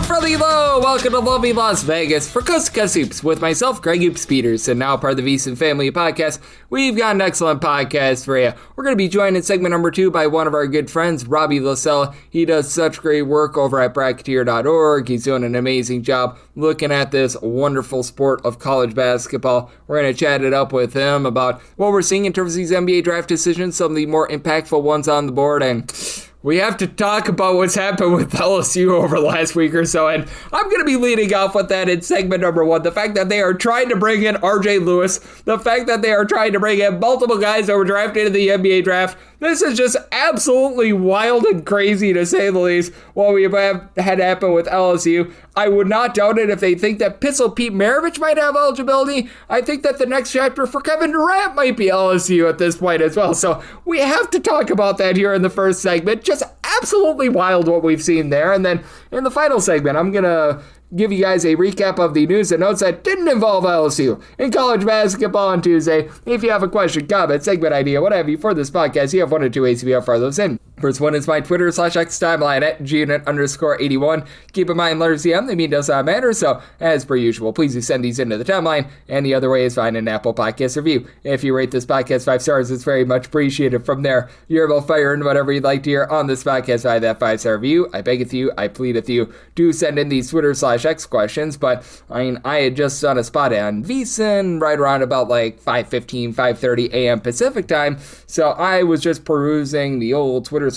friendly hello, welcome to lovely Las Vegas for Coast to Coast Hoops with myself, Greg Hoops Peters, and now part of the VSiN Family Podcast. We've got an excellent podcast for you. We're going to be joined in segment number 2 by one of our good friends, Tommy Lastella. He does such great work over at Bracketeer.org. He's doing an amazing job looking at this wonderful sport of college basketball. We're going to chat it up with him about what we're seeing in terms of these NBA draft decisions, some of the more impactful ones on the board, and we have to talk about what's happened with LSU over the last week or so, and I'm going to be leading off with that in segment number 1. The fact that they are trying to bring in RJ Lewis, the fact that they are trying to bring in multiple guys that were drafted in the NBA draft. This is just absolutely wild and crazy, to say the least, what we have had happen with LSU. I would not doubt it if they think that Pistol Pete Maravich might have eligibility. I think that the next chapter for Kevin Durant might be LSU at this point as well. So we have to talk about that here in the first segment. Just absolutely wild what we've seen there. And then in the final segment, I'm going to give you guys a recap of the news and notes that didn't involve LSU in college basketball on Tuesday. If you have a question, comment, segment idea, what have you for this podcast, you have one or two ways to be able to fire those in. First one is my Twitter/X timeline at gunit_81. Keep in mind, letters CM, they mean does not matter, so as per usual, please do send these into the timeline, and the other way is find an Apple Podcast review. If you rate this podcast 5 stars, it's very much appreciated. From there, you're able to fire in whatever you'd like to hear on this podcast via that 5-star review. I beg with you, I plead with you, do send in these Twitter/X questions, but I had just done a spot on VSiN right around about like 5:15, 5:30 a.m. Pacific time, so I was just perusing the old Twitter/X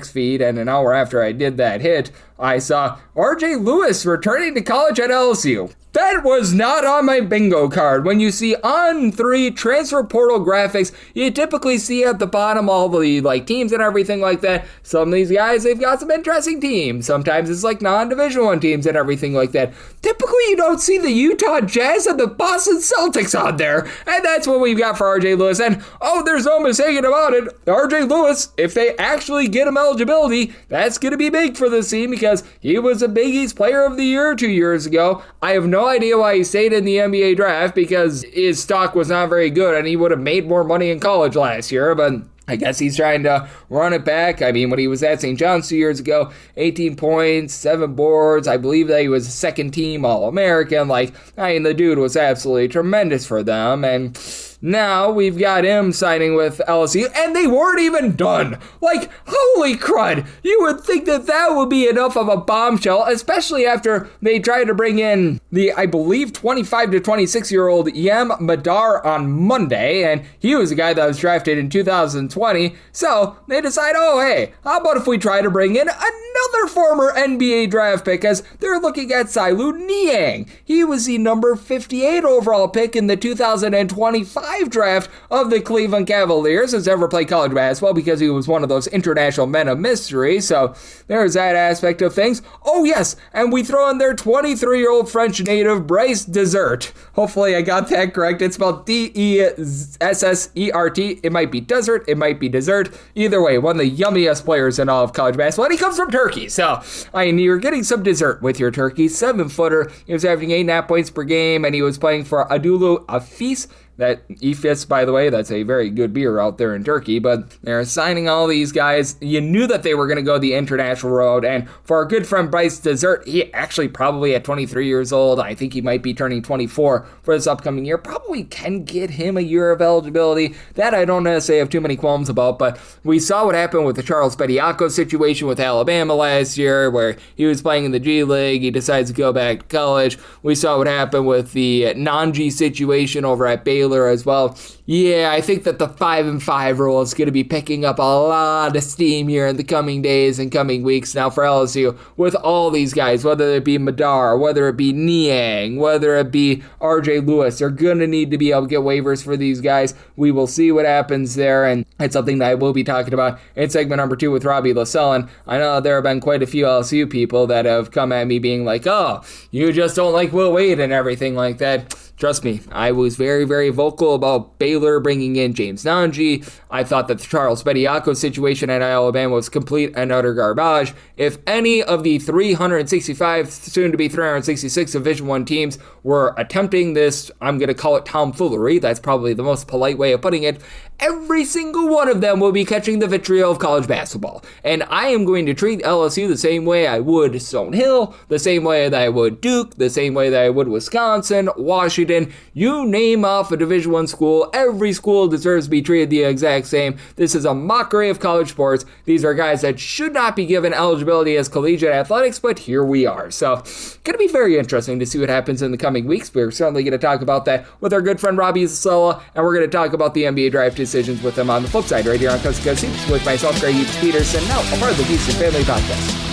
feed, and an hour after I did that hit, I saw RJ Lewis returning to college at LSU. That was not on my bingo card. When you see On3 transfer portal graphics, you typically see at the bottom all the teams and everything like that. Some of these guys, they've got some interesting teams. Sometimes it's like non-Division I teams and everything like that. Typically, you don't see the Utah Jazz and the Boston Celtics on there. And that's what we've got for RJ Lewis. And, there's no mistaking about it. RJ Lewis, if they actually get him eligibility, that's going to be big for this team because he was a Big East Player of the Year 2 years ago. I have no idea why he stayed in the NBA draft because his stock was not very good and he would have made more money in college last year, but I guess he's trying to run it back. I mean, when he was at St. John's 2 years ago, 18 points, 7 boards. I believe that he was a second team All-American. The dude was absolutely tremendous for them. And now we've got him signing with LSU, and they weren't even done. Holy crud. You would think that that would be enough of a bombshell, especially after they tried to bring in the, I believe, 25 to 26-year-old Yam Madar on Monday, and he was a guy that was drafted in 2020. So they decide, hey, how about if we try to bring in another former NBA draft pick, as they're looking at Silu Niang. He was the number 58 overall pick in the 2025 draft of the Cleveland Cavaliers. Has ever played college basketball because he was one of those international men of mystery. So there's that aspect of things. Oh yes, and we throw in their 23-year-old French native Bryce Dessert. Hopefully I got that correct. It's spelled Dessert. It might be desert, it might be dessert. Either way, one of the yummiest players in all of college basketball. And he comes from Turkey, so you're getting some dessert with your Turkey. 7-footer. He was averaging 8.5 points per game, and he was playing for Anadolu Efes. That Efes, by the way, that's a very good beer out there in Turkey, but they're signing all these guys. You knew that they were going to go the international road, and for our good friend Bryce Dessert, he actually probably at 23 years old, I think he might be turning 24 for this upcoming year, probably can get him a year of eligibility. That I don't necessarily have too many qualms about, but we saw what happened with the Charles Bediako situation with Alabama last year, where he was playing in the G League, he decides to go back to college. We saw what happened with the Nanji situation over at Baylor as well. Yeah, I think that the 5-5 rule is going to be picking up a lot of steam here in the coming days and coming weeks now for LSU with all these guys, whether it be Madar, whether it be Niang, whether it be RJ Lewis. They're going to need to be able to get waivers for these guys. We will see what happens there, and it's something that I will be talking about in segment number 2 with Tommy Lastella. I know there have been quite a few LSU people that have come at me being like, oh, you just don't like Will Wade and everything like that. Trust me, I was very, very vocal about Baylor bringing in James Nanji. I thought that the Charles Bediako situation at Alabama was complete and utter garbage. If any of the 365, soon to be 366 Division I teams were attempting this, I'm going to call it tomfoolery. That's probably the most polite way of putting it. Every single one of them will be catching the vitriol of college basketball. And I am going to treat LSU the same way I would Stonehill, the same way that I would Duke, the same way that I would Wisconsin, Washington. You name off a Division I school, every school deserves to be treated the exact same. This is a mockery of college sports. These are guys that should not be given eligibility as collegiate athletics, but here we are. So, going to be very interesting to see what happens in the coming weeks. We're certainly going to talk about that with our good friend Tommy Lastella, and we're going to talk about the NBA draft decisions with him on the flip side right here on Coast to Coast Hoops with myself, Greg Peterson, now a part of the VSiN Family Podcast.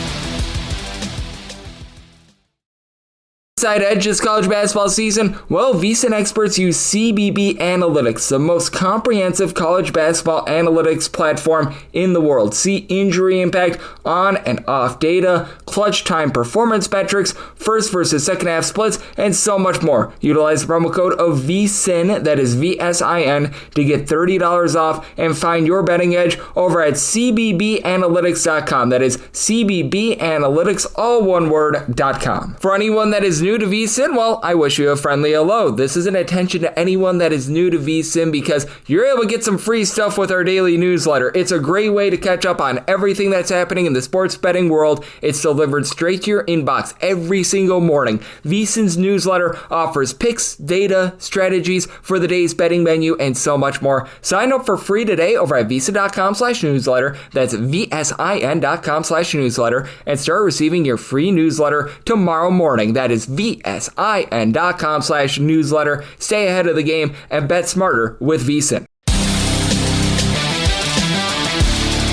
Side edge this college basketball season? Well, VSiN experts use CBB Analytics, the most comprehensive college basketball analytics platform in the world. See injury impact, on and off data, clutch time performance metrics, first versus second half splits, and so much more. Utilize the promo code of VSiN, that is VSIN, to get $30 off and find your betting edge over at cbbanalytics.com. That is cbbanalytics, all one word.com. For anyone that is new to VSiN, well, I wish you a friendly hello. This is an attention to anyone that is new to VSiN because you're able to get some free stuff with our daily newsletter. It's a great way to catch up on everything that's happening in the sports betting world. It's delivered straight to your inbox every single morning. VSiN's newsletter offers picks, data, strategies for the day's betting menu, and so much more. Sign up for free today over at VSiN.com/newsletter. That's VSIN.com/newsletter, and start receiving your free newsletter tomorrow morning. That is VSIN.com/newsletter. Stay ahead of the game and bet smarter with VSiN.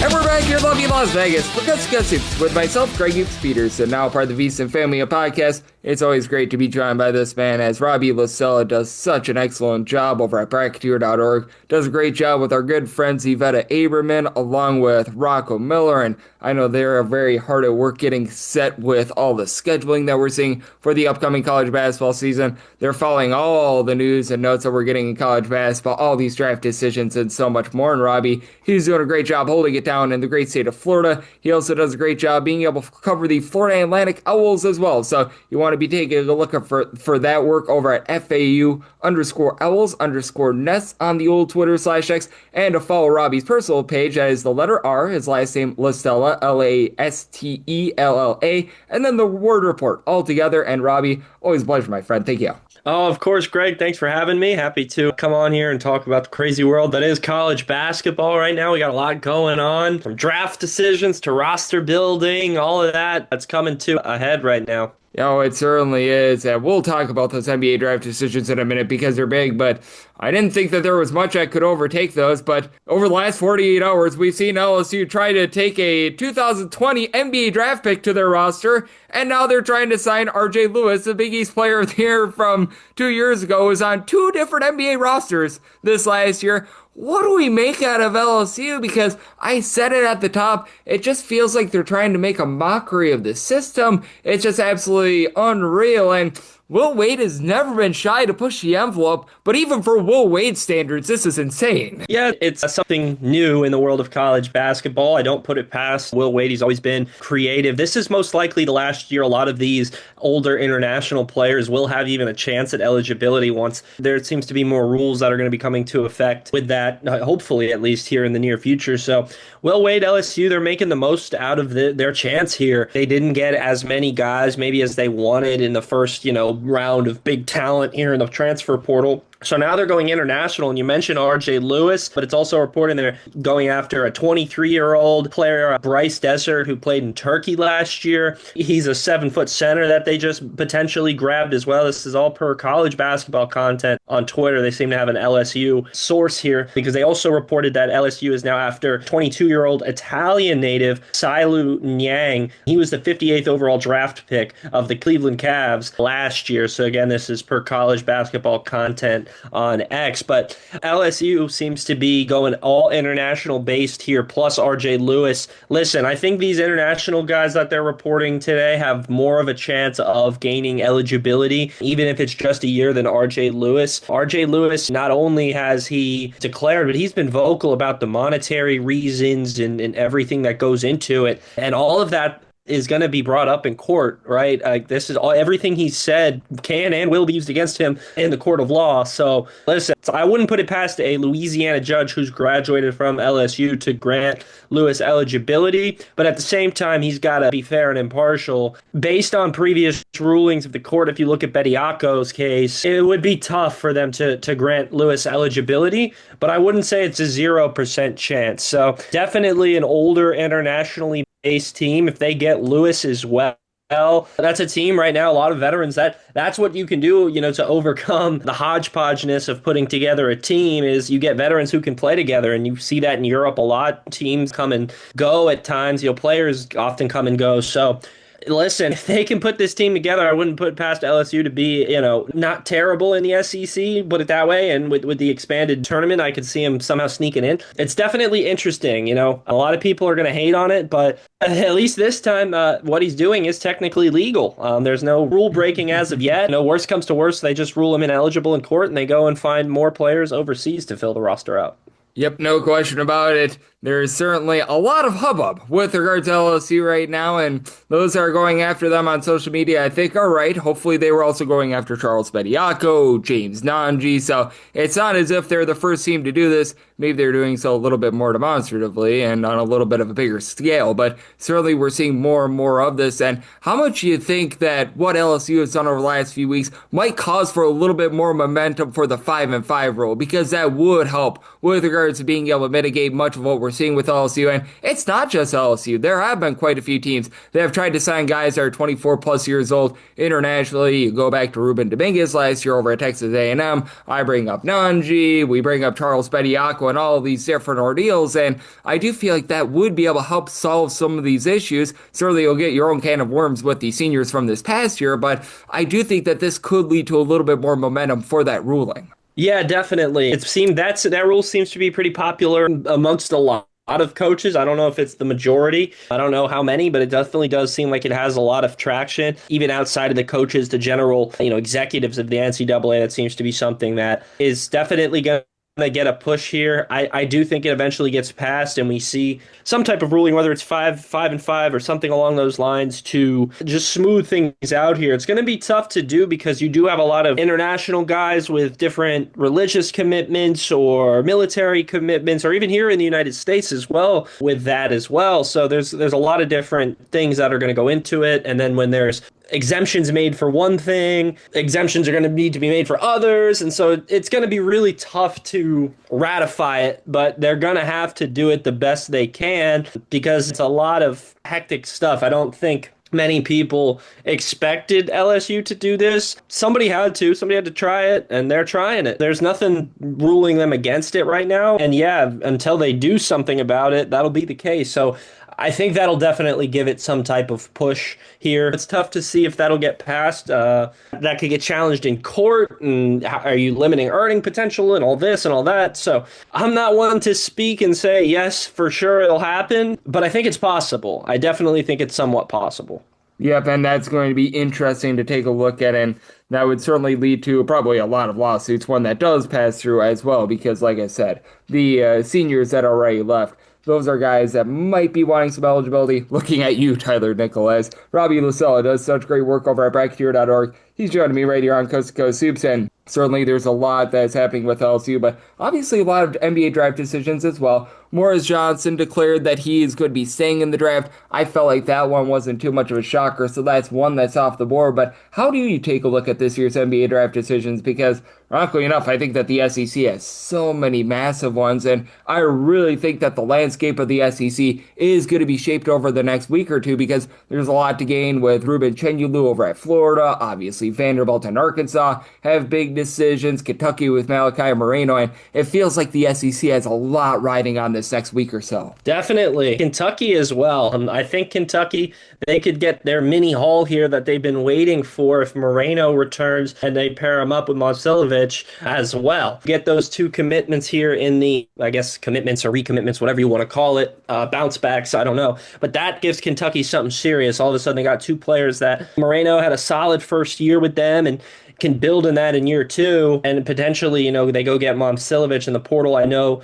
And we're back here in lovely Las Vegas for Coast to Coast Hoops with myself, Greg Peterson, now part of the VSiN Family Podcast. It's always great to be joined by this man, as Tommy Lastella does such an excellent job over at Bracketeer.org. Does a great job with our good friends Yvetta Aberman, along with Rocco Miller, and I know they're very hard at work getting set with all the scheduling that we're seeing for the upcoming college basketball season. They're following all the news and notes that we're getting in college basketball, all these draft decisions, and so much more. And Robbie, he's doing a great job holding it down in the great state of Florida. He also does a great job being able to cover the Florida Atlantic Owls as well. So you want to be taking a look for that work over at FAU_Owls_Nest on the old Twitter/X, and to follow Robbie's personal page. That is the letter R, his last name Lastella, Lastella, and then the word report all together. And Robbie, always a pleasure, my friend. Thank you. Oh, of course, Greg. Thanks for having me. Happy to come on here and talk about the crazy world that is college basketball right now. We got a lot going on, from draft decisions to roster building, all of that. That's coming to a head right now. Oh, it certainly is. And we'll talk about those NBA draft decisions in a minute because they're big, but I didn't think that there was much that could overtake those. But over the last 48 hours, we've seen LSU try to take a 2020 NBA draft pick to their roster, and now they're trying to sign RJ Lewis, the Big East player of the year from 2 years ago, who was on two different NBA rosters this last year. What do we make out of LSU? Because I said it at the top, it just feels like they're trying to make a mockery of the system. It's just absolutely unreal. And Will Wade has never been shy to push the envelope, but even for Will Wade standards, this is insane. Yeah, it's something new in the world of college basketball. I don't put it past Will Wade. He's always been creative. This is most likely the last year a lot of these older international players will have even a chance at eligibility once there seems to be more rules that are going to be coming to effect with that, hopefully at least here in the near future. So Will Wade, LSU, they're making the most out of their chance here. They didn't get as many guys maybe as they wanted in the first, round of big talent here in the transfer portal. So now they're going international, and you mentioned RJ Lewis, but it's also reported they're going after a 23-year-old player, Bryce Dessert, who played in Turkey last year. He's a 7-foot center that they just potentially grabbed as well. This is all per college basketball content on Twitter. They seem to have an LSU source here because they also reported that LSU is now after 22-year-old Italian native Sailu Nyang. He was the 58th overall draft pick of the Cleveland Cavs last year. So again, this is per college basketball content. on X. But LSU seems to be going all international based here, plus RJ Lewis. Listen, I think these international guys that they're reporting today have more of a chance of gaining eligibility, even if it's just a year, than RJ Lewis. RJ Lewis, not only has he declared, but he's been vocal about the monetary reasons and everything that goes into it. And all of that is going to be brought up in court, right? This is all, everything he said can and will be used against him in the court of law. So listen, I wouldn't put it past a Louisiana judge who's graduated from LSU to grant Lewis eligibility, but at the same time, he's got to be fair and impartial. Based on previous rulings of the court, if you look at Bediako's case, it would be tough for them to grant Lewis eligibility, but I wouldn't say it's a 0% chance. So definitely an older internationally based team. If they get Lewis as well, that's a team right now, a lot of veterans, that's what you can do, to overcome the hodgepodgeness of putting together a team, is you get veterans who can play together. And you see that in Europe a lot. Teams come and go at times, players often come and go. So listen, if they can put this team together, I wouldn't put past LSU to be, not terrible in the SEC, put it that way. And with the expanded tournament, I could see him somehow sneaking in. It's definitely interesting. A lot of people are going to hate on it, but at least this time, what he's doing is technically legal. There's no rule breaking as of yet. Worst comes to worst, they just rule him ineligible in court and they go and find more players overseas to fill the roster out. Yep, no question about it. There's certainly a lot of hubbub with regard to LSU right now, and those that are going after them on social media, I think, are right. Hopefully they were also going after Charles Bediako, James Nanji, so it's not as if they're the first team to do this. Maybe they're doing so a little bit more demonstratively and on a little bit of a bigger scale, but certainly we're seeing more and more of this. And how much do you think that what LSU has done over the last few weeks might cause for a little bit more momentum for the 5-5 rule? Because that would help with regards to being able to mitigate much of what we're seeing with LSU. And it's not just LSU. There have been quite a few teams that have tried to sign guys that are 24 plus years old internationally. You go back to Ruben Dominguez last year over at Texas A&M. I bring up Nanji. We bring up Charles Bediako and all of these different ordeals. And I do feel like that would be able to help solve some of these issues. Certainly you'll get your own can of worms with the seniors from this past year, but I do think that this could lead to a little bit more momentum for that ruling. Yeah, definitely. It seemed that rule seems to be pretty popular amongst a lot of coaches. I don't know if it's the majority. I don't know how many, but it definitely does seem like it has a lot of traction, even outside of the coaches, the general, executives of the NCAA. That seems to be something that is definitely going to get a push here. I do think it eventually gets passed and we see some type of ruling, whether it's 5-5 or something along those lines, to just smooth things out here. It's going to be tough to do because you do have a lot of international guys with different religious commitments or military commitments, or even here in the United States as well with that as well. So there's a lot of different things that are going to go into it. And then when there's exemptions made for one thing, exemptions are going to need to be made for others. And so it's going to be really tough to ratify it, but they're going to have to do it the best they can because it's a lot of hectic stuff. I don't think many people expected LSU to do this. Somebody had to try it, and they're trying it. There's nothing ruling them against it right now. And yeah, until they do something about it, that'll be the case. So I think that'll definitely give it some type of push here. It's tough to see if that'll get passed. That could get challenged in court. And are you limiting earning potential and all this and all that? So I'm not one to speak and say, yes, for sure it'll happen. But I think it's possible. I definitely think it's somewhat possible. Yep, and that's going to be interesting to take a look at, and that would certainly lead to probably a lot of lawsuits, one that does pass through as well, because like I said, the seniors that already left, those are guys that might be wanting some eligibility. Looking at you, Tyler Nicholas. Robbie Lastella does such great work over at Bracketeer.org. He's joining me right here on Coast to Coast Hoops, and certainly there's a lot that's happening with LSU, but obviously a lot of NBA draft decisions as well. Morris Johnson declared that he is going to be staying in the draft. I felt like that one wasn't too much of a shocker, so that's one that's off the board. But how do you take a look at this year's NBA draft decisions? Because, ironically enough, I think that the SEC has so many massive ones, and I really think that the landscape of the SEC is going to be shaped over the next week or two because there's a lot to gain with Ruben Chenyulu over at Florida. Obviously, Vanderbilt and Arkansas have big decisions. Kentucky with Malachi Moreno, and it feels like the SEC has a lot riding on this this next week or so. Definitely. Kentucky as well. I think Kentucky, they could get their mini haul here that they've been waiting for if Moreno returns and they pair him up with Momcilovic as well. Get those two commitments here in the, I guess, commitments or recommitments, whatever you want to call it, bounce backs, I don't know. But that gives Kentucky something serious. All of a sudden, they got two players that Moreno had a solid first year with them and can build in that in year two, and potentially, they go get Momcilovic in the portal. I know,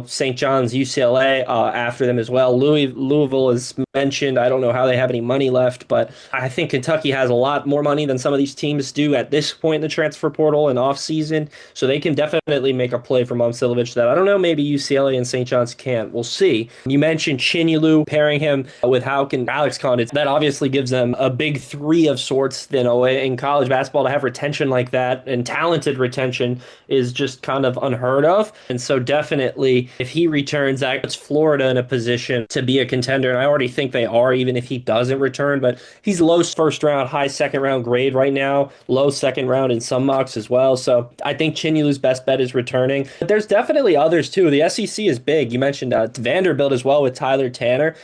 St. John's, UCLA after them as well. Louisville is mentioned. I don't know how they have any money left, but I think Kentucky has a lot more money than some of these teams do at this point in the transfer portal and off season, so they can definitely make a play for Momcilovic that I don't know, maybe UCLA and St. John's can't. We'll see. You mentioned Chinyelu, pairing him with Alex Condit. That obviously gives them a big three of sorts. In college basketball, to have retention like that and talented retention is just kind of unheard of. And so definitely if he returns, that puts Florida in a position to be a contender. And I already think they are, even if he doesn't return, but he's low first round, high second round grade right now, low second round in some mocks as well. So I think Chinyelu's best bet is returning. But there's definitely others too. The SEC is big. You mentioned Vanderbilt as well with Tyler Tanner.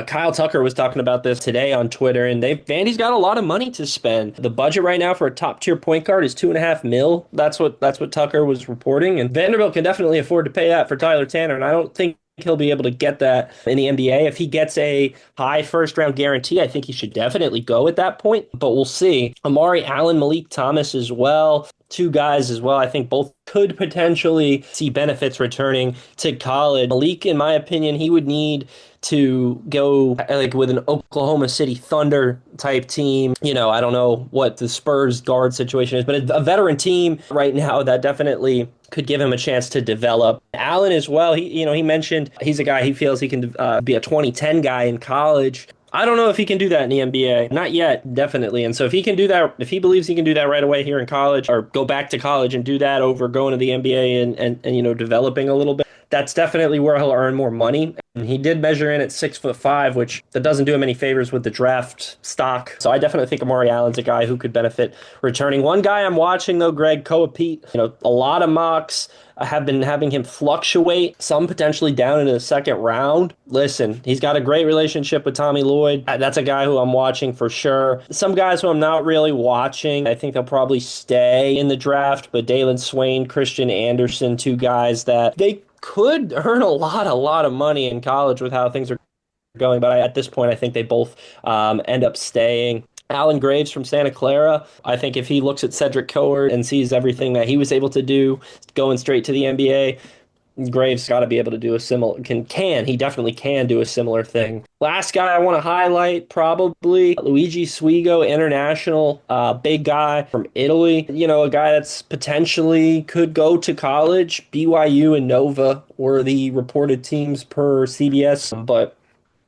Kyle Tucker was talking about this today on Twitter, and Vandy's got a lot of money to spend. The budget right now for a top tier point guard is $2.5 million. That's what Tucker was reporting, and Vanderbilt can definitely afford to pay that for Tyler Tanner, and I don't think he'll be able to get that in the NBA. If he gets a high first round guarantee, I think he should definitely go at that point, but we'll see. Amari Allen, Malik Thomas as well. Two guys as well. I think both could potentially see benefits returning to college. Malik, in my opinion, he would need to go like with an Oklahoma City Thunder type team. I don't know what the Spurs guard situation is, but a veteran team right now that definitely could give him a chance to develop. Allen as well, he mentioned he's a guy he feels he can be a 2010 guy in college. I don't know if he can do that in the NBA. Not yet, definitely. And so if he can do that, if he believes he can do that right away here in college, or go back to college and do that over going to the NBA and developing a little bit, that's definitely where he'll earn more money. And he did measure in at 6'5", which that doesn't do him any favors with the draft stock. So I definitely think Amari Allen's a guy who could benefit returning. One guy I'm watching though, Greg Koa-Pete, a lot of mocks have been having him fluctuate, some potentially down into the second round. Listen, he's got a great relationship with Tommy Lloyd. That's a guy who I'm watching for sure. Some guys who I'm not really watching, I think they'll probably stay in the draft, but Dalen Swain, Christian Anderson, two guys that they could earn a lot of money in college with how things are going, but at this point, I think they both end up staying. Alan Graves from Santa Clara, I think if he looks at Cedric Coward and sees everything that he was able to do going straight to the NBA, Graves got to be able to do a similar, he definitely can do a similar thing. Last guy I want to highlight, probably Luigi Swigo, international, big guy from Italy. A guy that's potentially could go to college. BYU and Nova were the reported teams per CBS, but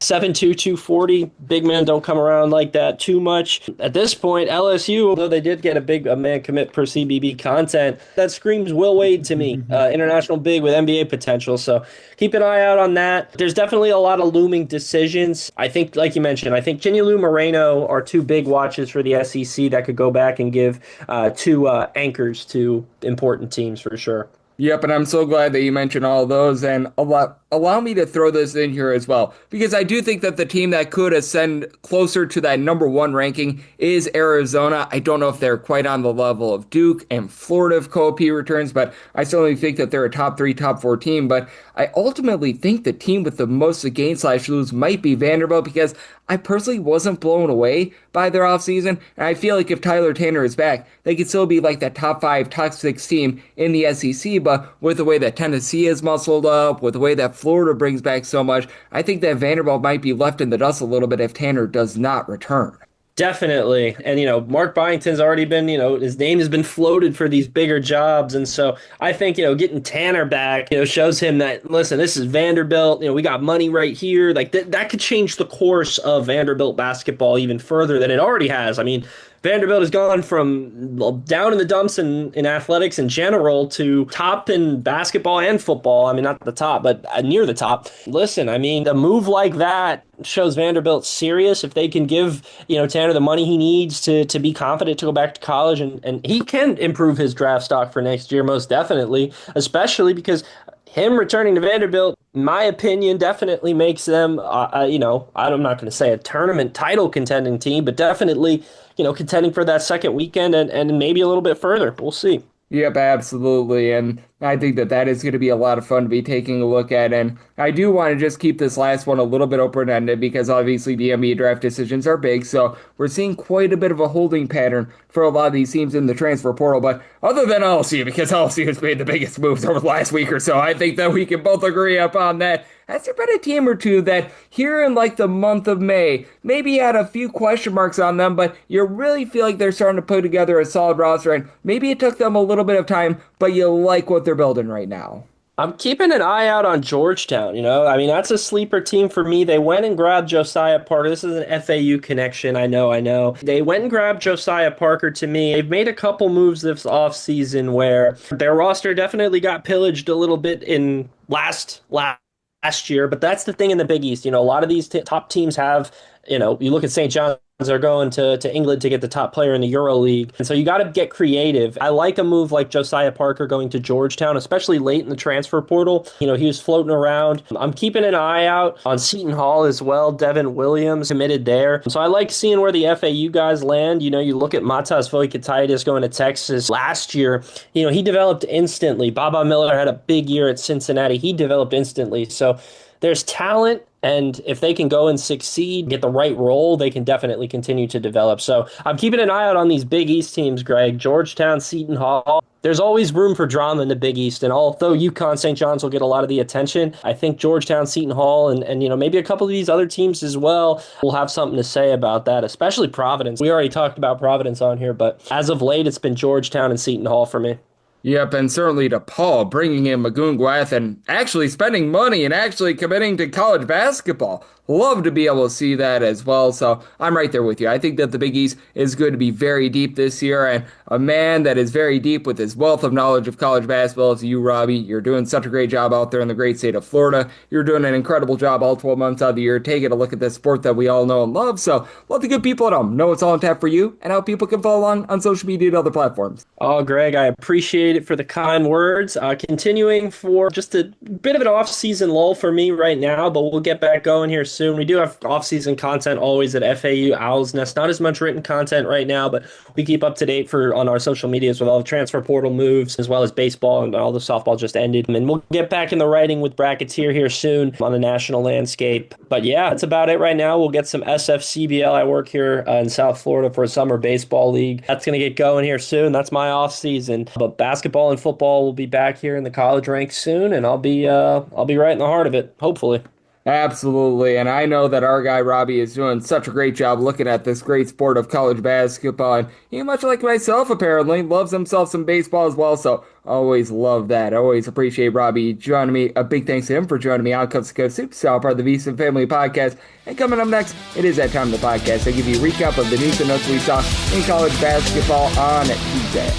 7'2", 240, big men don't come around like that too much. At this point, LSU, although they did get a man commit per CBB content, that screams Will Wade to me. International big with NBA potential, so keep an eye out on that. There's definitely a lot of looming decisions. I think, like you mentioned, I think Chinyelu, Moreno are two big watches for the SEC that could go back and give two anchors to important teams for sure. Yep, and I'm so glad that you mentioned all of those, and allow me to throw this in here as well, because I do think that the team that could ascend closer to that number one ranking is Arizona. I don't know if they're quite on the level of Duke and Florida if Kobe returns, but I certainly think that they're a top 3, top 4 team. But I ultimately think the team with the most to gain/lose might be Vanderbilt, because I personally wasn't blown away by their offseason, and I feel like if Tyler Tanner is back, they could still be like that top 5, top 6 team in the SEC, but with the way that Tennessee is muscled up, with the way that Florida brings back so much, I think that Vanderbilt might be left in the dust a little bit if Tanner does not return. Definitely. And, Mark Byington's already been, his name has been floated for these bigger jobs. And so I think, getting Tanner back, shows him that, listen, this is Vanderbilt. We got money right here. Like that could change the course of Vanderbilt basketball even further than it already has. I mean, Vanderbilt has gone from down in the dumps in athletics in general to top in basketball and football. I mean, not the top, but near the top. Listen, I mean, a move like that shows Vanderbilt serious. If they can give, Tanner the money he needs to be confident to go back to college, and he can improve his draft stock for next year, most definitely, especially because him returning to Vanderbilt, in my opinion, definitely makes them, I'm not going to say a tournament title contending team, but definitely, contending for that second weekend and maybe a little bit further. We'll see. Yep, absolutely. And I think that that is going to be a lot of fun to be taking a look at. And I do want to just keep this last one a little bit open-ended because obviously the NBA draft decisions are big. So we're seeing quite a bit of a holding pattern for a lot of these teams in the transfer portal. But other than LSU, because LSU has made the biggest moves over the last week or so, I think that we can both agree upon that. Has there been a team or two that here in like the month of May maybe had a few question marks on them, but you really feel like they're starting to put together a solid roster, and maybe it took them a little bit of time, but you like what they're building right now? I'm keeping an eye out on Georgetown, I mean, that's a sleeper team for me. They went and grabbed Josiah Parker. This is an FAU connection. I know. They went and grabbed Josiah Parker to me. They've made a couple moves this offseason where their roster definitely got pillaged a little bit in last year, but that's the thing in the Big East. A lot of these top teams have, you look at St. John's are going to England to get the top player in the Euro League. And so you got to get creative. I like a move like Josiah Parker going to Georgetown, especially late in the transfer portal. He was floating around. I'm keeping an eye out on Seton Hall as well. Devin Williams committed there. So I like seeing where the FAU guys land. You look at Matas Voikataitis going to Texas last year. He developed instantly. Baba Miller had a big year at Cincinnati. He developed instantly. So there's talent, and if they can go and succeed, get the right role, they can definitely continue to develop. So I'm keeping an eye out on these Big East teams, Greg. Georgetown, Seton Hall. There's always room for drama in the Big East, and although UConn, St. John's will get a lot of the attention, I think Georgetown, Seton Hall, and maybe a couple of these other teams as well will have something to say about that, especially Providence. We already talked about Providence on here, but as of late, it's been Georgetown and Seton Hall for me. Yep, and certainly to Paul, bringing in Magungwath and actually spending money and actually committing to college basketball. Love to be able to see that as well, so I'm right there with you. I think that the Big East is going to be very deep this year, and a man that is very deep with his wealth of knowledge of college basketball is you, Robbie. You're doing such a great job out there in the great state of Florida. You're doing an incredible job all 12 months out of the year, taking a look at this sport that we all know and love, so let the good people at home know it's all on tap for you and how people can follow along on social media and other platforms. Oh, Greg, I appreciate it for the kind words. Continuing for just a bit of an off-season lull for me right now, but we'll get back going here soon. We do have off-season content always at FAU Owl's Nest. Not as much written content right now, but we keep up to date on our social medias with all the transfer portal moves, as well as baseball, and all the softball just ended. And we'll get back in the writing with brackets here soon on the national landscape. But yeah, that's about it right now. We'll get some SFCBL. I work here in South Florida for a summer baseball league. That's going to get going here soon. That's my off-season. But basketball and football will be back here in the college ranks soon, and I'll be right in the heart of it, hopefully. Absolutely, and I know that our guy Robbie is doing such a great job looking at this great sport of college basketball, and he, much like myself apparently, loves himself some baseball as well, so always love that. I always appreciate Robbie joining me. A big thanks to him for joining me on Coast to Coast Superstar, part of the VSiN Family Podcast. And coming up next, it is that time of the podcast. I give you a recap of the news and notes we saw in college basketball on Tuesday.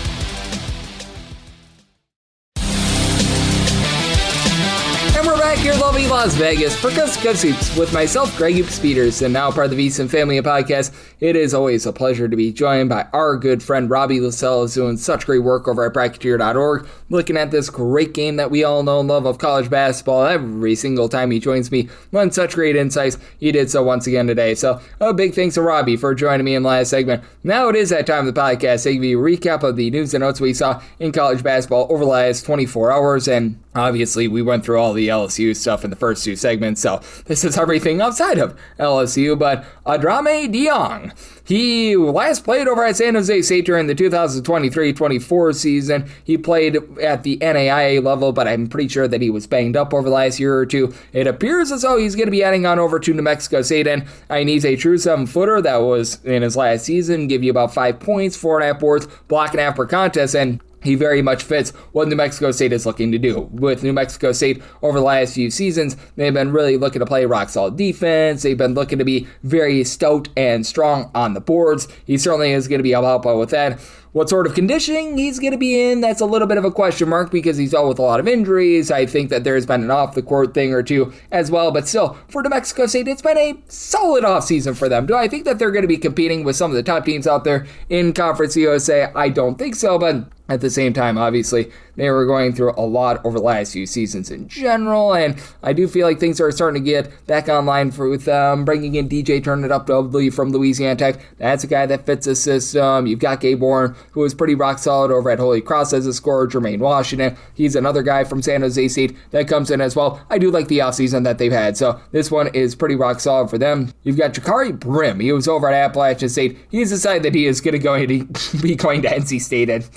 And we're back here in lovely Las Vegas for Coast to Coast Hoops with myself, Greg Hoops Peters, and now part of the VSiN Family Podcast. It is always a pleasure to be joined by our good friend Tommy Lastella, who's doing such great work over at Bracketeer.org, looking at this great game that we all know and love of college basketball every single time he joins me. On such great insights, he did so once again today. So a big thanks to Robbie for joining me in the last segment. Now it is that time of the podcast. I give you a recap of the news and notes we saw in college basketball over the last 24 hours, and obviously we went through all the LSU stuff in the first two segments, so this is everything outside of LSU, but Adrame Diong. He last played over at San Jose State during the 2023-24 season. He played at the NAIA level, but I'm pretty sure that he was banged up over the last year or two. It appears as though he's going to be adding on over to New Mexico State, and he's a true 7-footer that was in his last season, give you about 5 points, 4.5 boards, block and a half per contest, and he very much fits what New Mexico State is looking to do. With New Mexico State over the last few seasons, they've been really looking to play rock-solid defense. They've been looking to be very stout and strong on the boards. He certainly is going to be able to help out with that. What sort of conditioning he's going to be in, that's a little bit of a question mark because he's dealt with a lot of injuries. I think that there's been an off-the-court thing or two as well, but still, for New Mexico State, it's been a solid offseason for them. Do I think that they're going to be competing with some of the top teams out there in Conference USA? I don't think so, but At the same time, obviously, they were going through a lot over the last few seasons in general, and I do feel like things are starting to get back online with bringing in DJ, turning it up doubly from Louisiana Tech. That's a guy that fits the system. You've got Gabe Warren, who was pretty rock solid over at Holy Cross as a scorer. Jermaine Washington, he's another guy from San Jose State that comes in as well. I do like the offseason that they've had, so this one is pretty rock solid for them. You've got Jakari Brim. He was over at Appalachian State. He's decided that he is going to be going to NC State, and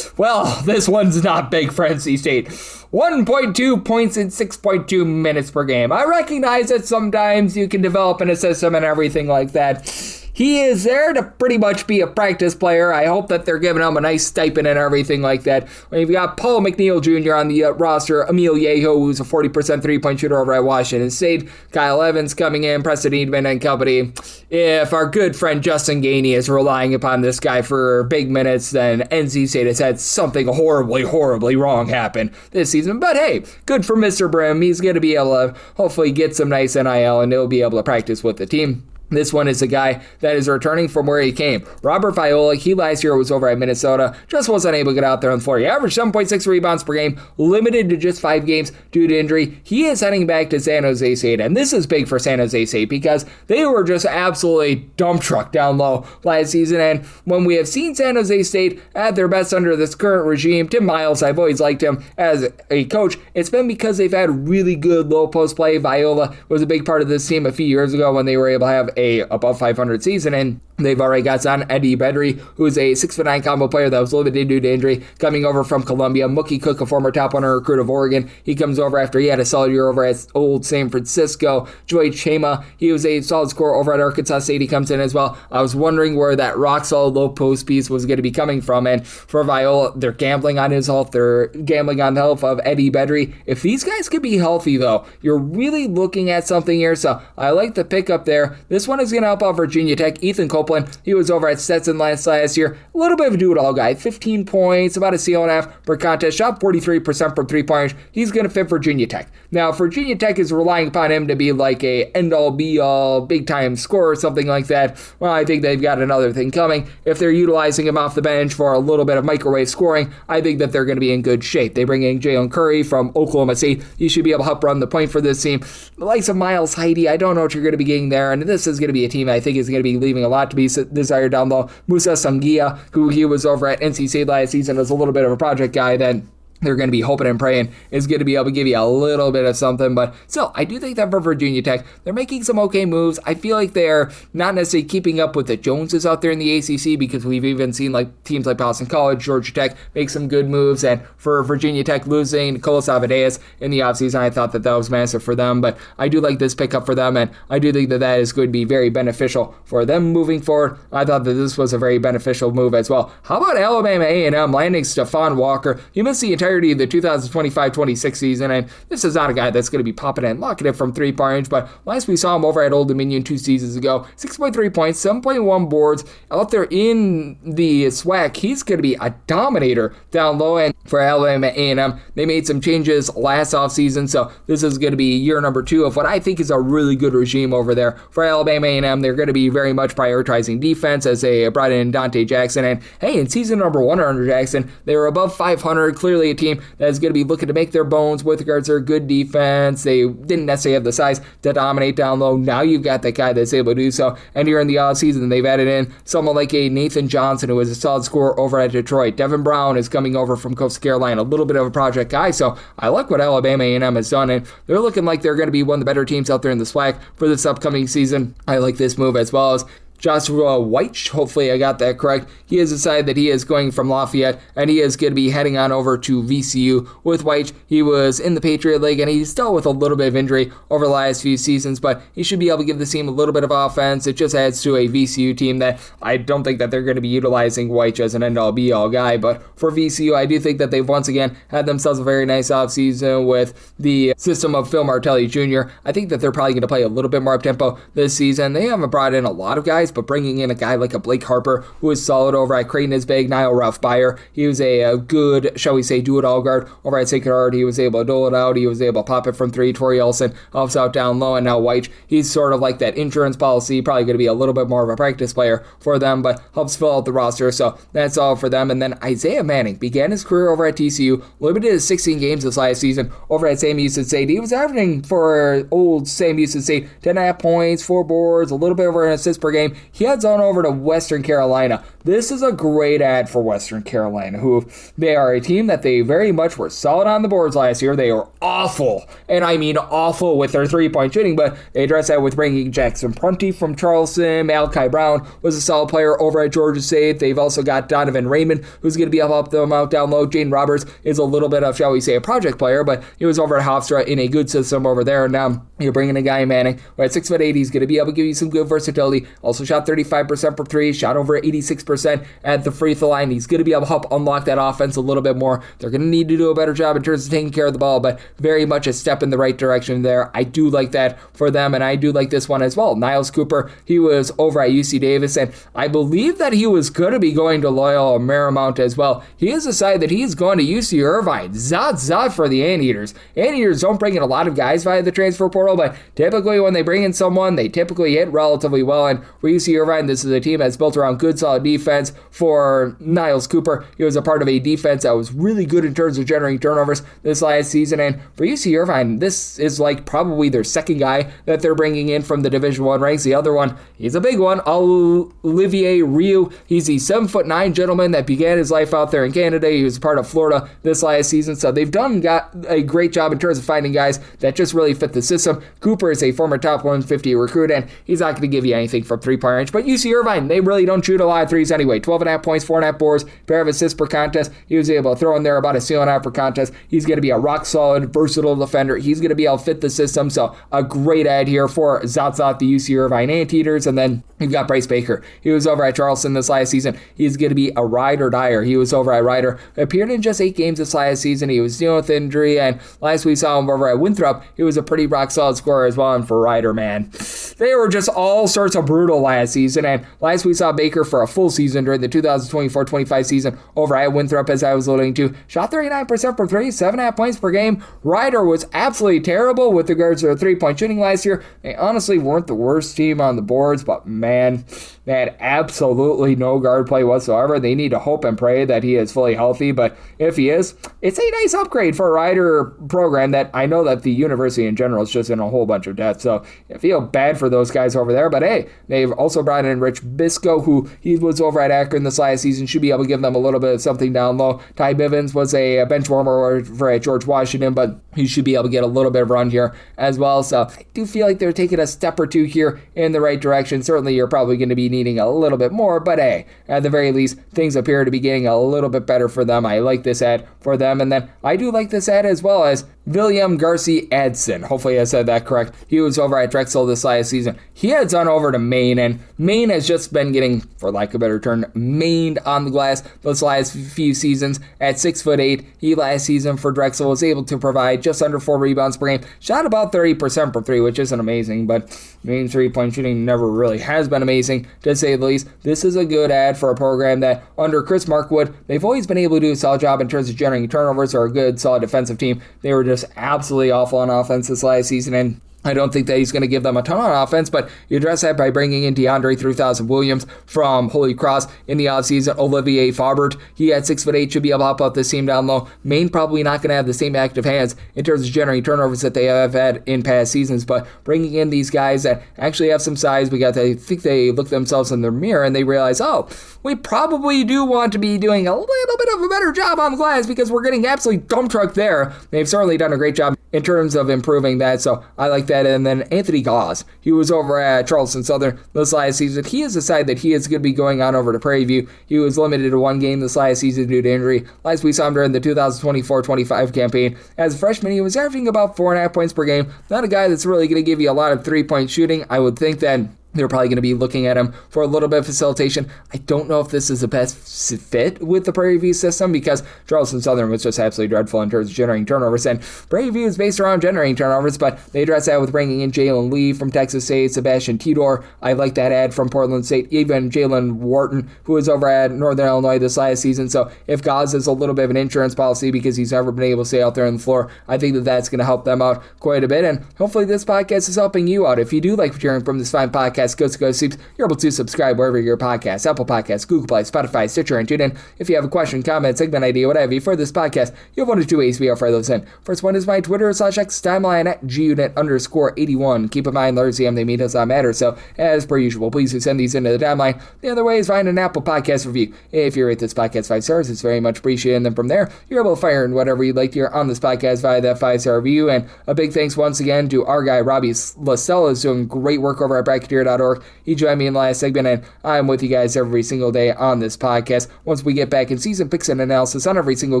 well, this one's not big for NC State. 1.2 points in 6.2 minutes per game. I recognize that sometimes you can develop in a system and everything like that. He is there to pretty much be a practice player. I hope that they're giving him a nice stipend and everything like that. When you've got Paul McNeil Jr. on the roster, Emil Yeho, who's a 40% three-point shooter over at Washington State, Kyle Evans coming in, Preston Eadman and company. If our good friend Justin Gainey is relying upon this guy for big minutes, then NC State has had something horribly, horribly wrong happen this season. But hey, good for Mr. Brim. He's going to be able to hopefully get some nice NIL, and he'll be able to practice with the team. This one is a guy that is returning from where he came. Robert Viola, he last year was over at Minnesota, just wasn't able to get out there on the floor. He averaged 7.6 rebounds per game, limited to just 5 games due to injury. He is heading back to San Jose State, and this is big for San Jose State because they were just absolutely dump truck down low last season, and when we have seen San Jose State at their best under this current regime, Tim Miles, I've always liked him as a coach. It's been because they've had really good low post play. Viola was a big part of this team a few years ago when they were able to have a above 500 season, and they've already got on Eddie Bedry, who is a 6'9" combo player that was limited due to injury, coming over from Columbia. Mookie Cook, a former top 100 recruit of Oregon, he comes over after he had a solid year over at old San Francisco. Joey Chema, he was a solid scorer over at Arkansas State. He comes in as well. I was wondering where that rock solid low post piece was going to be coming from, and for Viola, they're gambling on his health. They're gambling on the health of Eddie Bedry. If these guys could be healthy, though, you're really looking at something here, so I like the pickup there. This one is going to help out Virginia Tech. Ethan Copeland, he was over at Stetson last year. A little bit of a do-it-all guy. 15 points, about a steal and a half per contest. Shot 43% from three-pointers. He's going to fit Virginia Tech. Now, Virginia Tech is relying upon him to be like a end-all, be-all, big-time scorer or something like that. Well, I think they've got another thing coming. If they're utilizing him off the bench for a little bit of microwave scoring, I think that they're going to be in good shape. They bring in Jalen Curry from Oklahoma State. He should be able to help run the point for this team. The likes of Miles Heide, I don't know what you're going to be getting there, and this is going to be a team I think is going to be leaving a lot to be desired down low. Musa Sangia, who he was over at NC State last season, as a little bit of a project guy, then they're going to be hoping and praying is going to be able to give you a little bit of something. But still, I do think that for Virginia Tech, they're making some okay moves. I feel like they're not necessarily keeping up with the Joneses out there in the ACC, because we've even seen like teams like Boston College, Georgia Tech make some good moves. And for Virginia Tech losing Nicolas Avadeas in the offseason, I thought that was massive for them. But I do like this pickup for them, and I do think that is going to be very beneficial for them moving forward. I thought that this was a very beneficial move as well. How about Alabama A&M landing Stephon Walker? He missed the entirety of the 2025-26 season, and this is not a guy that's going to be popping and locking it from three-point range, but last we saw him over at Old Dominion 2 seasons ago, 6.3 points, 7.1 boards, out there in the SWAC, he's going to be a dominator down low. And for Alabama A&M, they made some changes last offseason, so this is going to be year number 2 of what I think is a really good regime over there. For Alabama A&M, they're going to be very much prioritizing defense as they brought in Dante Jackson, and hey, in season number 1 under Jackson, they were above 500, clearly a team that is going to be looking to make their bones with regards to their good defense. They didn't necessarily have the size to dominate down low. Now you've got that guy that's able to do so. And here in the offseason, they've added in someone like a Nathan Johnson, who is a solid scorer over at Detroit. Devin Brown is coming over from Coastal Carolina, a little bit of a project guy. So I like what Alabama A&M has done, and they're looking like they're going to be one of the better teams out there in the SWAC for this upcoming season. I like this move as well as Joshua White, hopefully I got that correct. He has decided that he is going from Lafayette, and he is going to be heading on over to VCU. With White, he was in the Patriot League, and he's still with a little bit of injury over the last few seasons, but he should be able to give the team a little bit of offense. It just adds to a VCU team that I don't think that they're going to be utilizing White as an end-all, be-all guy, but for VCU, I do think that they've once again had themselves a very nice offseason with the system of Phil Martelli Jr. I think that they're probably going to play a little bit more up-tempo this season. They haven't brought in a lot of guys guys, but bringing in a guy like a Blake Harper, who is solid over at Creighton is big. Niall Ralph Byer, he was a good, shall we say, do-it-all guard over at Sacred Heart. He was able to dole it out. He was able to pop it from three. Tori Olsen helps out down low, and now White, he's sort of like that insurance policy, probably going to be a little bit more of a practice player for them, but helps fill out the roster, so that's all for them. And then Isaiah Manning began his career over at TCU, limited to 16 games this last season over at Sam Houston State. He was averaging for old Sam Houston State 10.5 points, 4 boards, a little bit over an assist per game. He heads on over to Western Carolina. This is a great ad for Western Carolina, who they are a team that they very much were solid on the boards last year. They were awful, and I mean awful with their three-point shooting, but they addressed that with bringing Jackson Prunty from Charleston. Malachi Brown was a solid player over at Georgia State. They've also got Donovan Raymond, who's going to be up them out down low. Jane Roberts is a little bit of, shall we say, a project player, but he was over at Hofstra in a good system over there. And now you're bringing a guy, Manning, who at 6'8", he's going to be able to give you some good versatility. Also shot 35% from three, shot over 86% at the free throw line. He's going to be able to help unlock that offense a little bit more. They're going to need to do a better job in terms of taking care of the ball, but very much a step in the right direction there. I do like that for them, and I do like this one as well. Niles Cooper, he was over at UC Davis, and I believe that he was going to be going to Loyola Marymount as well. He has decided that he's going to UC Irvine. Zot for the Anteaters. Anteaters don't bring in a lot of guys via the transfer portal, but typically when they bring in someone, they typically hit relatively well, and for UC Irvine, this is a team that's built around good, solid defense. For Niles Cooper, he was a part of a defense that was really good in terms of generating turnovers this last season, and for UC Irvine, this is like probably their second guy that they're bringing in from the Division I ranks. The other one, he's a big one, Olivier Rioux. He's the 7'9" gentleman that began his life out there in Canada. He was part of Florida this last season, so they've got a great job in terms of finding guys that just really fit the system. Cooper is a former top 150 recruit, and he's not going to give you anything from three-point range, but UC Irvine, they really don't shoot a lot of threes anyway. 12.5 points, 4.5 boards, pair of assists per contest. He was able to throw in there about a steal and a half per contest. He's going to be a rock-solid, versatile defender. He's going to be able to fit the system, so a great ad here for Zot, the UC Irvine Anteaters. And then you've got Bryce Baker. He was over at Charleston this last season. He's going to be a ride or dyer. He was over at Rider. Appeared in just 8 games this last season. He was dealing with injury, and last we saw him over at Winthrop, he was a pretty rock-solid scorer as well. And for Rider, man, they were just all sorts of brutal last season, and last we saw Baker for a full season during the 2024-25 season over at Winthrop, as I was alluding to. Shot 39% from three, 7.5 points per game. Rider was absolutely terrible with regards to their three-point shooting last year. They honestly weren't the worst team on the boards, but man, they had absolutely no guard play whatsoever. They need to hope and pray that he is fully healthy, but if he is, it's a nice upgrade for a Rider program that I know that the university in general is just in a whole bunch of debt, so I feel bad for those guys over there, but hey, they've also brought in Rich Bisco, who he was over at Akron this last season, should be able to give them a little bit of something down low. Ty Bivens was a bench warmer over at George Washington, but he should be able to get a little bit of run here as well, so I do feel like they're taking a step or two here in the right direction. Certainly you're probably going to be needing a little bit more, but hey, at the very least, things appear to be getting a little bit better for them. I like this ad for them, and then I do like this ad as well as William Garcia Adson. Hopefully I said that correct. He was over at Drexel this last season. He heads on over to Maine, and Maine has just been getting, for lack of a better term, mained on the glass those last few seasons. At 6'8", he last season for Drexel was able to provide just under 4 rebounds per game. Shot about 30% from three, which isn't amazing, but Maine's three-point shooting never really has been amazing, to say the least. This is a good ad for a program that, under Chris Markwood, they've always been able to do a solid job in terms of generating turnovers. Or a good, solid defensive team. They were just absolutely awful on offense this last season, and I don't think that he's going to give them a ton on offense, but you address that by bringing in DeAndre 3000 Williams from Holy Cross in the offseason. Olivier Faubert, he at 6'8", should be able to help out this team down low. Maine probably not going to have the same active hands in terms of generating turnovers that they have had in past seasons, but bringing in these guys that actually have some size, I think they look themselves in the mirror and they realize, oh, we probably do want to be doing a little bit of a better job on the glass because we're getting absolutely dump trucked there. They've certainly done a great job in terms of improving that, so I like that. And then Anthony Gauze, he was over at Charleston Southern this last season. He has decided that he is going to be going on over to Prairie View. He was limited to 1 game this last season due to injury. Last we saw him during the 2024-25 campaign. As a freshman, he was averaging about 4.5 points per game. Not a guy that's really going to give you a lot of three-point shooting. I would think that They're probably going to be looking at him for a little bit of facilitation. I don't know if this is the best fit with the Prairie View system because Charleston Southern was just absolutely dreadful in terms of generating turnovers. And Prairie View is based around generating turnovers, but they address that with bringing in Jalen Lee from Texas State, Sebastian Tidor. I like that ad from Portland State, even Jalen Wharton, who was over at Northern Illinois this last season. So if Gaz has a little bit of an insurance policy because he's never been able to stay out there on the floor, I think that that's going to help them out quite a bit. And hopefully this podcast is helping you out. If you do like what you're hearing from this fine podcast, Coast to Coast Hoops, you're able to subscribe wherever your podcasts, Apple Podcasts, Google Play, Spotify, Stitcher, and TuneIn. If you have a question, comment, segment idea, whatever for this podcast, you have one of two ways we offer those in. First one is my Twitter/X timeline at gunit_81. Keep in mind, Larry CM, they mean does not matter. So as per usual, please do send these into the timeline. The other way is find an Apple Podcast review. If you rate this podcast 5 stars, it's very much appreciated. And then from there, you're able to fire in whatever you'd like to hear on this podcast via that 5-star review. And a big thanks once again to our guy, Tommy Lastella, is doing great work over at Bracketeer.org. He joined me in the last segment, and I'm with you guys every single day on this podcast. Once we get back in season picks and analysis on every single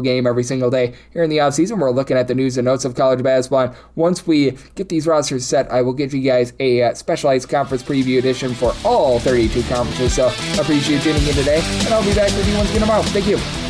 game, every single day here in the offseason, we're looking at the news and notes of college basketball. And once we get these rosters set, I will give you guys a specialized conference preview edition for all 32 conferences. So I appreciate you tuning in today, and I'll be back with you once again tomorrow. Thank you.